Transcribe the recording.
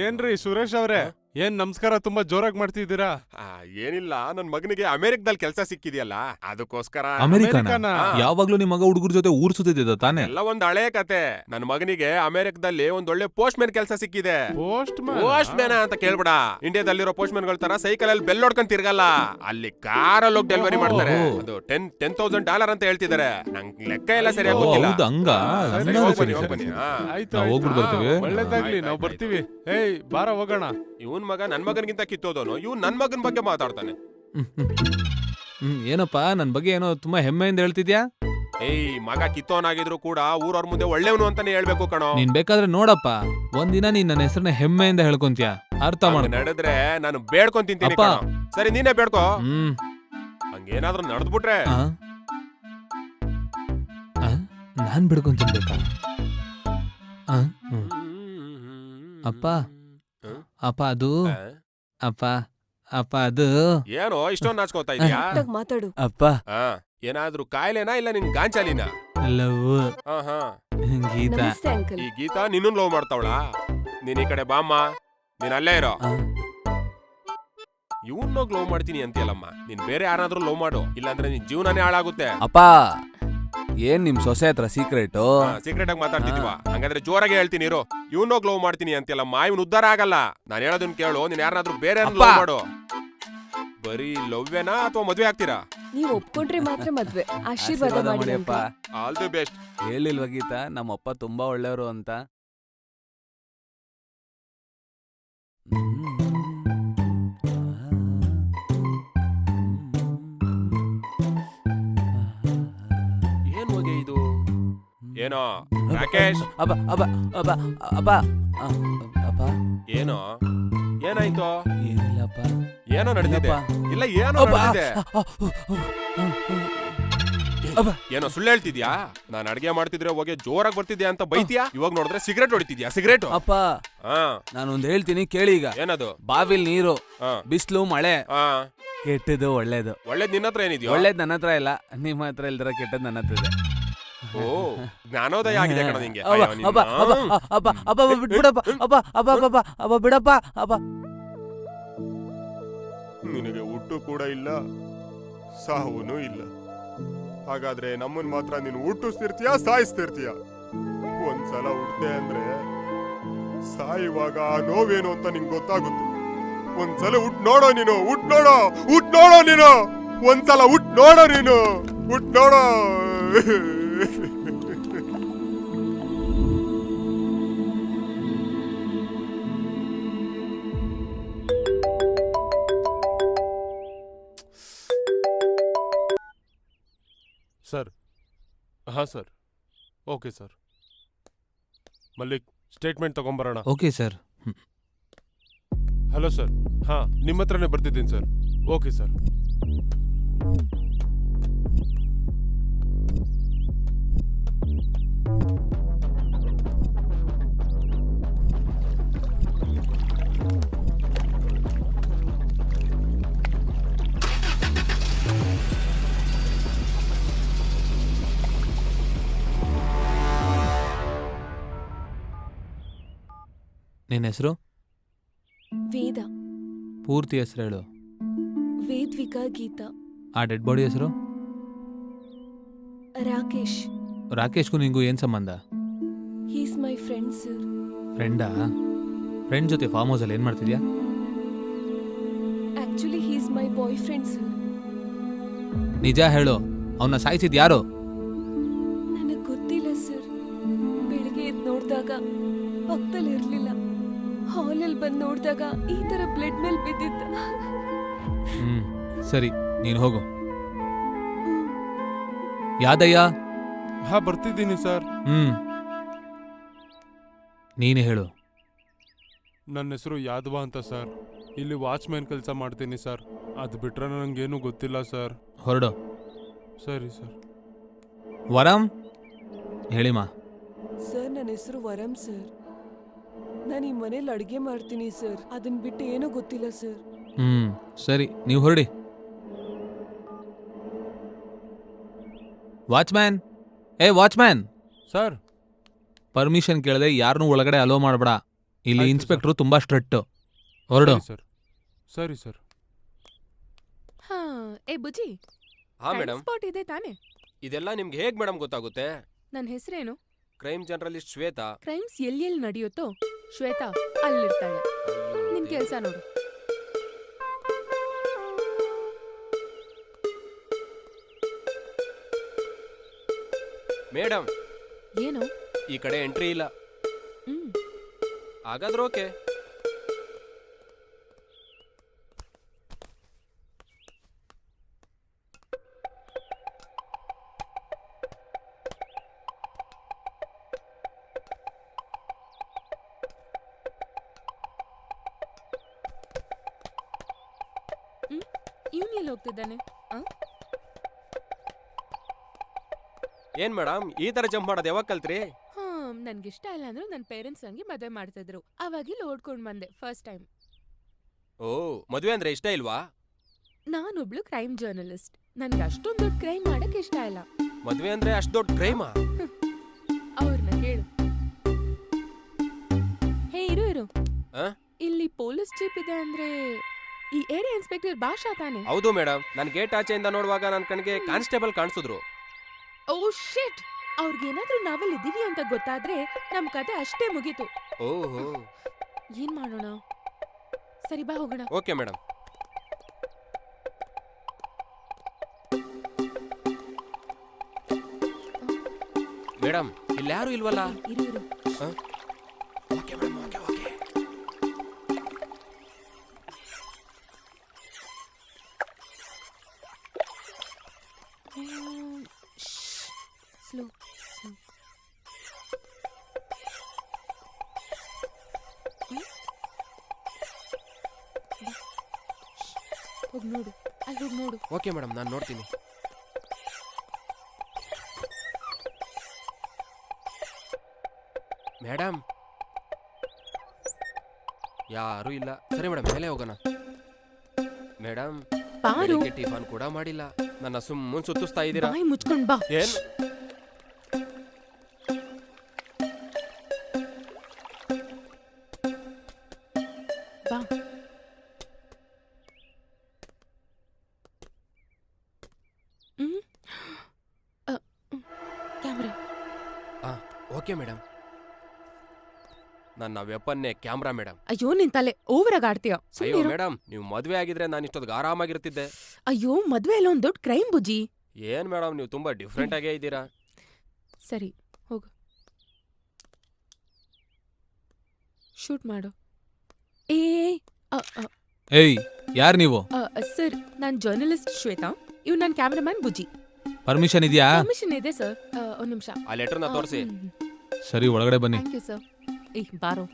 ಏನ್ರಿ ಸುರೇಶ್ ಅವ್ರೆ, ಏನ್ ನಮಸ್ಕಾರ ತುಂಬಾ ಜೋರಾಗಿ ಮಾಡ್ತಿದ್ದೀರಾ? ಏನಿಲ್ಲ, ನನ್ ಮಗನಿಗೆ ಅಮೆರಿಕದಲ್ಲಿ ಕೆಲಸ ಸಿಕ್ಕಿದೆಯಲ್ಲ, ಅದಕ್ಕೋಸ್ಕರ. ಅಮೆರಿಕನ? ಯಾವಾಗ್ಲೂ ನಿಮ್ ಮಗ ಹುಡುಗರ ಜೊತೆ ಊರ್ ಸುತ್ತಿದ್ದ ತಾನೆ? ಎಲ್ಲ ಒಂದ್ ಹಳೆ ಕತೆ. ನನ್ ಮಗನಿಗೆ ಅಮೆರಿಕದಲ್ಲಿ ಒಂದ್ ಒಳ್ಳೆ ಪೋಸ್ಟ್ ಮ್ಯಾನ್ ಕೆಲಸ ಸಿಕ್ಕಿದೆ. ಪೋಸ್ಟ್ ಮ್ಯಾನ್ ಅಂತ ಕೇಳ್ಬೇಡ, ಇಂಡಿಯಾದಲ್ಲಿರೋ ಪೋಸ್ಟ್ ಮ್ಯಾನ್ ಗಳ ತರ ಸೈಕಲ್ ಅಲ್ಲಿ ಬೆಲ್ ಹೊಡ್ಕೊಂಡ್ ತಿರ್ಗಲ್ಲ, ಅಲ್ಲಿ ಕಾರಲ್ಲಿ ಹೋಗಿ ಡೆಲಿವರಿ ಮಾಡ್ತಾರೆ. ಅದು $10,000 ಅಂತ ಹೇಳ್ತಿದ್ದಾರೆ. ನಂಗೆ ಲೆಕ್ಕ ಎಲ್ಲ ಸರಿಯಾಗಿ ಗೊತ್ತಿಲ್ಲ. ಹಂಗ ಆಯ್ತು, ಒಳ್ಳೇದಾಗ್ಲಿ, ನಾವ್ ಬರ್ತೀವಿ. ಏಯ್ ಬಾರ ಹೋಗೋಣ. ಇವನ್ ಮಗ ನನ್ ಮಗನ್ಗಿಂತ ಕಿತ್ತೋದವನು, ಇವ್ನ್ ನನ್ ಮಗನ್ ಬಗ್ಗೆ ಮಾತಾಡ್ತಾನೆ. ಏನಪ್ಪಾ ನನ್ ಬಗ್ಗೆ ಏನೋ ತುಂಬಾ ಹೆಮ್ಮೆಯಿಂದ ಹೇಳ್ತಿದ್ಯಾ? ಏಯ್, ಮಗ ಕಿತ್ತೋನಾಗಿದ್ರು ಕೂಡ ಊರವ್ರ ಮುಂದೆ ಒಳ್ಳೆವನು ಅಂತಾನೆ ಹೇಳ್ಬೇಕು ಕಣೋ. ನೀನ್ ಬೇಕಾದ್ರೆ ನೋಡಪ್ಪ, ಒಂದಿನ ನೀನ್ ನನ್ನ ಹೆಸರನ್ನ ಹೆಮ್ಮೆಯಿಂದ ಹೇಳ್ಕೊಂತೀಯ, ಅರ್ಥ ಮಾಡ. ನಡೆದ್ರೆ ನಾನು ಬೇಡ್ಕೊಂಡ್ ತಿಂತೀನಿ. ಸರಿ, ನೀನೇ ಬೇಡ್ಕೋ. ಹಂಗೇನಾದ್ರೂ ನಡೆದ್ಬಿಟ್ರೆ ನಾನ್ ಬಿಡ್ಕೊಂಡ್ ತಿನ್ಬೇಕಾ? ಅಪ್ಪ ಅಪ್ಪ ಅದು ಅಪ್ಪ ಅಪ್ಪ ಅದು ಏನೋ ಇಷ್ಟೊಂದು ನಾಚ್ಕೋತಾ ಇದೀಯಾ? ಮಾತಾಡು ಅಪ್ಪ. ಏನಾದ್ರೂ ಕಾಯಿಲೆನಾ ಇಲ್ಲ ನಿನ್ ಗಾಂಚಾಲಿನ? ಲವ್ ಗೀತಾ. ನಮಸ್ತೆ ಅಂಕಲ್. ಈ ಗೀತಾ ನಿನ್ನೂ ಲವ್ ಮಾಡ್ತಾವಳ? ನೀನ್ ಈ ಕಡೆ ಬಾಮ್ಮ, ನೀನ್ ಅಲ್ಲೇ ಇರೋ. ಇವನ್ನೋಗ್ ಲವ್ ಮಾಡ್ತೀನಿ ಅಂತೀಯಲ್ಲಮ್ಮ, ನೀನ್ ಬೇರೆ ಯಾರಾದ್ರೂ ಲವ್ ಮಾಡು, ಇಲ್ಲಾಂದ್ರೆ ನಿನ್ ಜೀವನನೇ ಹಾಳಾಗುತ್ತೆ. ಅಪ್ಪ, ಏನ್ ನಿಮ್ ಸೊಸೆ ಹತ್ರ ಸೀಕ್ರೆಟ್ ಸೀಕ್ರೆಟ್ ಆಗಿ ಮಾತಾಡ್ತಿದೀವ? ಹಂಗಾದ್ರೆ ಜೋರಾಗಿ ಹೇಳ್ತೀನಿ ಇರು. ಇವನ್ನೋಗ್ ಲವ್ ಮಾಡ್ತೀನಿ ಅಂತೀಯಲ್ಲಮ್ಮ, ಇವನ್ ಉದ್ಧಾರ ಆಗಲ್ಲ. ನಾನ್ ಹೇಳೋದನ್ನ ಕೇಳು, ನೀನ್ ಯಾರನ್ನಾದ್ರೂ ಬೇರೆ ಲವ್ ಮಾಡು. ಬರೀ ಲವ್ವೇನಾ ಅಥವಾ ಮದ್ವೆ ಆಗ್ತೀರಾ? ನೀವು ಒಪ್ಕೊಂಡ್ರೆ ಮಾತ್ರ ಮದ್ವೆ. ಆಶೀರ್ವಾದ ಮಾಡಿ ಅಪ್ಪ. All the best. ಹೇಳಿಲ್ವ ಗೀತಾ ನಮ್ಮಪ್ಪ ತುಂಬಾ ಒಳ್ಳೆಯವರು ಅಂತ? ಏನ್ ಹೋಗಿ ಇದು? ಏನೋ ರಾಕೇಶ್? ಅಪ್ಪ ಅಪ್ಪ ಅಪ್ಪ ಅಪ್ಪ ಅಪ್ಪ ಏನೋ ಏನಾಯ್ತು? ಏನಿಲ್ಲಪ್ಪ. ಏನೋ ನಡೆದಿದೆ. ಇಲ್ಲ ಏನೋ ನಡೆದಿದೆ. ಏನೋ ಸುಳ್ಳು ಹೇಳ್ತಿದ್ಯಾ? ನಾನ್ ಅಡ್ಗೆ ಮಾಡ್ತಿದ್ರೆ ಹೋಗಿ ಜೋರಾಗಿ ಬರ್ತಿದ್ಯಾ ಅಂತ ಬೈತಿಯಾ? ಇವಾಗ ನೋಡಿದ್ರೆ ಸಿಗರೇಟ್ ಹೊಡಿತಿದ್ಯಾ? ಸಿಗರೇಟ್ ಅಪ್ಪ, ನಾನೊಂದ್ ಹೇಳ್ತೀನಿ ಕೇಳಿ ಈಗ. ಏನದು? ಬಾವಿಲ್ ನೀರು, ಬಿಸ್ಲು, ಮಳೆ, ಕೆಟ್ಟದು ಒಳ್ಳೇದು. ಒಳ್ಳೇದ್ ನಿನ್ನ ಹತ್ರ ಏನಿದ್ಯೋ? ಒಳ್ಳೇದ್ ನನ್ನ ಹತ್ರ ಇಲ್ಲ, ನಿಮ್ಮ ಹತ್ರ ಇಲ್ದಿರ ಕೆಟ್ಟದ್ ನನ್ನ ಹತ್ರ ಇದೆ. ಓ, ಜ್ಞಾನೋದಯ ಆಗಿದೆ ಕಣ ನಿಂಗೆ. ಅಪ್ಪ ಅಪ್ಪ ಅಪ್ಪ ಬಿಡಪ್ಪ, ಅಪ್ಪ ಅಪ್ಪ ಅಪ್ಪ ಅಪ್ಪ ಬಿಡಪ್ಪ. ಅಪ್ಪ, ನಿನಗೆ ಹುಟ್ಟು ಕೂಡ ಇಲ್ಲ, ಸಾವುನೂ ಇಲ್ಲ. ಹಾಗಾದ್ರೆ ನಮ್ಮನ್ ಮಾತ್ರ ನೀನು ಹುಟ್ಟಿಸ್ತಿರ್ತೀಯ, ಸಾಯಿಸ್ತಿರ್ತೀಯ? ಒಂದ್ಸಲ ಹುಟ್ಟೆ ಅಂದ್ರೆ ಸಾಯುವಾಗ ಆ ನೋವೇನು ಅಂತ ನಿಂಗೆ ಗೊತ್ತಾಗುತ್ತೆ. ಒಂದ್ಸಲ ಹುಟ್ಟು ನೋಡೋ ನೀನು, ಹುಟ್ಟು ನೋಡೋ, ಹುಟ್ಟು ನೋಡೋ ನೀನು. ಒಂದ್ಸಲ ಹುಟ್ಟು ನೋಡೋ ನೀನು, ಹುಟ್ಟು ನೋಡೋ. ಸರ್, ಹಾ sir, okay sir. Mallik, statement ತಗೊಂಬರೋಣ. Okay sir. ಹಲೋ ಸರ್, ಹಾ ನಿಮ್ಮ ಹತ್ರನೇ ಬರ್ತಿದ್ದೀನಿ ಸರ್. Okay sir. ನಿನ್ನ ಹೆಸರು? ವೇದ. ಪೂರ್ತಿ ಹೆಸರು ಹೇಳು. ವೇದ್ವಿಕಾ ಗೀತಾ. ಆ ಡೆಡ್ ಬಾಡಿ ಹೆಸರು? ರಾಕೇಶ್. ರಾಕೇಶ್ಗೂ ನಿಂಗೂ ಏನ್ ಸಂಬಂಧ? He's my friend sir. ಫ್ರೆಂಡಾ? ಫ್ರೆಂಡ್ ಜೊತೆ ಫಾರ್ಮ್ ಹೌಸ್ ಅಲ್ಲಿ ಏನ್ ಮಾಡ್ತಿದ್ಯಾ? Actually he's my boy friend sir. ನಿಜ ಹೇಳು, ಅವನ್ನ ಸಾಯಿಸಿದ್ ಯಾರು? ನನಗೆ ಗೊತ್ತಿಲ್ಲ ಸರ್. ಬೆಳಿಗ್ಗೆ ಎದ್ದು ನೋಡಿದಾಗ ಪಕ್ಕದಲ್ಲಿ ಇರ್ಲಿಲ್ಲ. ಹಾಲಲ್ಲಿ ಬಂದು ನೋಡಿದಾಗ ಈ ತರ ಬ್ಲಡ್ ಮೇಲೆ ಬಿದ್ದಿದ್ದ. ಸರಿ, ನೀನು ಹೋಗು. ಯಾದಯ್ಯ? ಹಾ ಬರ್ತಿದ್ದೀನಿ ಸರ್. ನೀನು ಹೇಳು. ನನ್ನ ಹೆಸರು ಯಾದವ ಅಂತ ಸರ್. ಇಲ್ಲಿ ವಾಚ್ಮ್ಯಾನ್ ಕೆಲಸ ಮಾಡ್ತೀನಿ ಸರ್. ಅದು ಬಿಟ್ರೆ ನನಗೇನು ಗೊತ್ತಿಲ್ಲ ಸರ್. ಹೊರಡು. ಸರಿ ಸರ್. ವರಂ ಹೇಳಿಮಾ. ಸರ್, ನನ್ನ ಹೆಸರು ವರಂ ಸರ್. ನಾನು ಈ ಮನೇಲಿ ಅಡುಗೆ ಮಾಡ್ತೀನಿ ಸರ್. ಅದನ್ನ ಬಿಟ್ಟು ಏನೂ ಗೊತ್ತಿಲ್ಲ ಸರ್. ಸರಿ, ನೀವು ಹೊರಡಿ. Watchman, watchman sir. ಪರ್ಮಿಷನ್ ಕೇಳದೆ ಯಾರನ್ನೂ ಒಳಗಡೆ ಅಲೋ ಮಾಡಬೇಡ. ಇಲ್ಲಿ ಆಯ್ತು ಇನ್ಸ್ಪೆಕ್ಟ್ರು ತುಂಬಾ ಸ್ಟ್ರಿಕ್ಟ್. ಹೊರಡು. ಸರ್ ಸರಿ ಸರ್. ಹಾ ಏ ಬುಜ್ಜಿ, ಹಾ ಮೇಡಮ್, ಸ್ಪಾಟ್ ಇದೆ ತಾನೆ? ಇದೆಲ್ಲ ನಿಮ್ಗೆ ಹೇಗ್ ಮೇಡಮ್ ಗೊತ್ತಾಗುತ್ತೆ? ನನ್ನ ಹೆಸರೇನು? Crime journalist Shweta. ಕ್ರೈಮ್ಸ್ ಎಲ್ಲೆಲ್ಲಿ ನಡೆಯುತ್ತೋ ಶ್ವೇತಾ ಅಲ್ಲಿರ್ತಾಳೆ. ನಿನ್ ಕೆಲ್ಸ ನೋಡು. ಮೇಡಮ್, ಏನು? ಈ ಕಡೆ ಎಂಟ್ರಿ ಇಲ್ಲ. ಹ್ಮ್ ಹಾಗಾದ್ರೆ ಓಕೆ. ಇವ್ನ್ ಎಲ್ಲಿ ಹೋಗ್ತಿದ್ದಾನೆ? ಏನ್ ಮೇಡಮ್ ಈ ತರ ಜಂಪ್ ಮಾಡೋದು ಯಾವಾಗ ಕಲ್ತ್ರಿ? ನನ್ಗಿಷ್ಟ ಇಲ್ಲ ಅಂದ್ರೆ ನನ್ನ ಪೇರೆಂಟ್ಸ್ ನಂಗೆ ಮದುವೆ ಮಾಡ್ತಿದ್ರು, ಅವಾಗ ಇಲ್ಲಿ ಓಡ್ಕೊಂಡ್ ಬಂದೆ ಫಸ್ಟ್ ಟೈಮ್. ಓ, ಮದ್ವೆ ಅಂದ್ರೆ ಇಷ್ಟ ಇಲ್ವಾ? ನಾನೊಬ್ಳು ಕ್ರೈಮ್ ಜರ್ನಲಿಸ್ಟ್, ನನ್ಗೆ ಅಷ್ಟೊಂದು ದೊಡ್ಡ ಕ್ರೈಮ್ ಮಾಡಕ್ ಇಷ್ಟ ಇಲ್ಲ. ಮದ್ವೆ ಅಂದ್ರೆ ಅಷ್ಟ್ ದೊಡ್ಡ ಕ್ರೈಮಾ? ಅವ್ರನ್ನ ಕೇಳು. ಹೇ ಇರು ಆ? ಇಲ್ಲಿ ಪೊಲೀಸ್ ಜೀಪ್ ಇದೆ ಅಂದ್ರೆ ಈ ಏರಿಯಾ ಇನ್ಸ್ಪೆಕ್ಟರ್ ಭಾಷಾ ತಾನೆ? ಹೌದು ಮೇಡಮ್, ನಾನ್ ಗೇಟ್ ಆಚೆಯಿಂದ ನೋಡುವಾಗ ನನ್ ಕಣ್ಗೆ ಕಾನ್ಸ್ಟೇಬಲ್ ಕಾಣಿಸಿದ್ರು. ಓ ಶಿಟ್, ಅವ್ರಿಗೇನಾದ್ರೂ ನಾವಲ್ಲಿ ಇದೀವಿ ಅಂತ ಗೊತ್ತಾದ್ರೆ ನಮ್ ಕತೆ ಅಷ್ಟೇ ಮುಗೀತು. ಓಹೋ, ಏನ್ ಮಾಡೋಣ? ಸರಿ ಬಾ ಹೋಗೋಣ. Okay madam. ಮೇಡಮ್, ಇಲ್ಲಿ ಯಾರು ಇಲ್ವಲ್ಲ? ಇರು okay madam, okay okay. Slow. ಹೋಗ್ ನೋಡು, ಅಲ್ಲಿ ಹೋಗ್ ನೋಡು. ಓಕೆ ಮೇಡಮ್, ನಾನು ನೋಡ್ತೀನಿ. ಮೇಡಮ್, ಯಾರು ಇಲ್ಲ. ಸರಿ ಮೇಡಮ್, ಮೇಲೆ ಹೋಗೋಣ. ಮೇಡಮ್, ಬಾರು, ಬೆಳಿಗ್ಗೆ ಟಿಫನ್ ಕೂಡ ಮಾಡಿಲ್ಲ, ನನ್ನ ಸುಮ್ಮನೆ ಸುತ್ತಿಸ್ತಾ ಇದ್ದೀರಾ. ಬಾಯಿ ಮುಚ್ಕೊಂಡ್ ಬಾ. ಏನ್? ಬಾ. ಕ್ಯಾಮ್ರಾ. Okay madam. ನನ್ನ ವೆಪನ್ನೇ ಕ್ಯಾಮ್ರಾ ಮೇಡಮ್. ಅಯ್ಯೋ ನಿನ್ ತಲೆ ಓವರ್ ಆಗಿ ಆಡ್ತೀಯ. ಅಯ್ಯೋ ಮೇಡಮ್, ನೀವು ಮದ್ವೆ ಆಗಿದ್ರೆ ನಾನು ಇಷ್ಟೊತ್ತಿಗೆ ಆರಾಮಾಗಿರ್ತಿದ್ದೆ. ಅಯ್ಯೋ ಮದ್ವೆ ಎಲ್ಲ ಒಂದ್ ದೊಡ್ಡ ಕ್ರೈಮ್ ಬುಜ್ಜಿ. ಏನ್ ಮೇಡಮ್, ನೀವು ತುಂಬಾ ಡಿಫ್ರೆಂಟ್ ಆಗೇ ಇದ್ದೀರಾ. ಸರಿ ಹೋಗು, ಶೂಟ್ ಮಾಡು. ಏ ಏಯ್, ಯಾರ್ ನೀವು? ಸರ್, ನಾನ್ ಜರ್ನಲಿಸ್ಟ್ ಶ್ವೇತಾ, ಇವ್ ನನ್ ಕ್ಯಾಮ್ರಾಮನ್ ಬುಜ್ಜಿ. ಪರ್ಮಿಷನ್ ಇದೆಯಾ? ಪರ್ಮಿಷನ್ ಇದೆ ಸರ್. ಒಂದ್ ನಿಮಿಷ. ಆ ಲೆಟರ್ನ ತೋರಿಸಿ. ಸರಿ, ಒಳಗಡೆ ಬನ್ನಿ. Thank you sir. ಏ ಬಾರೋ.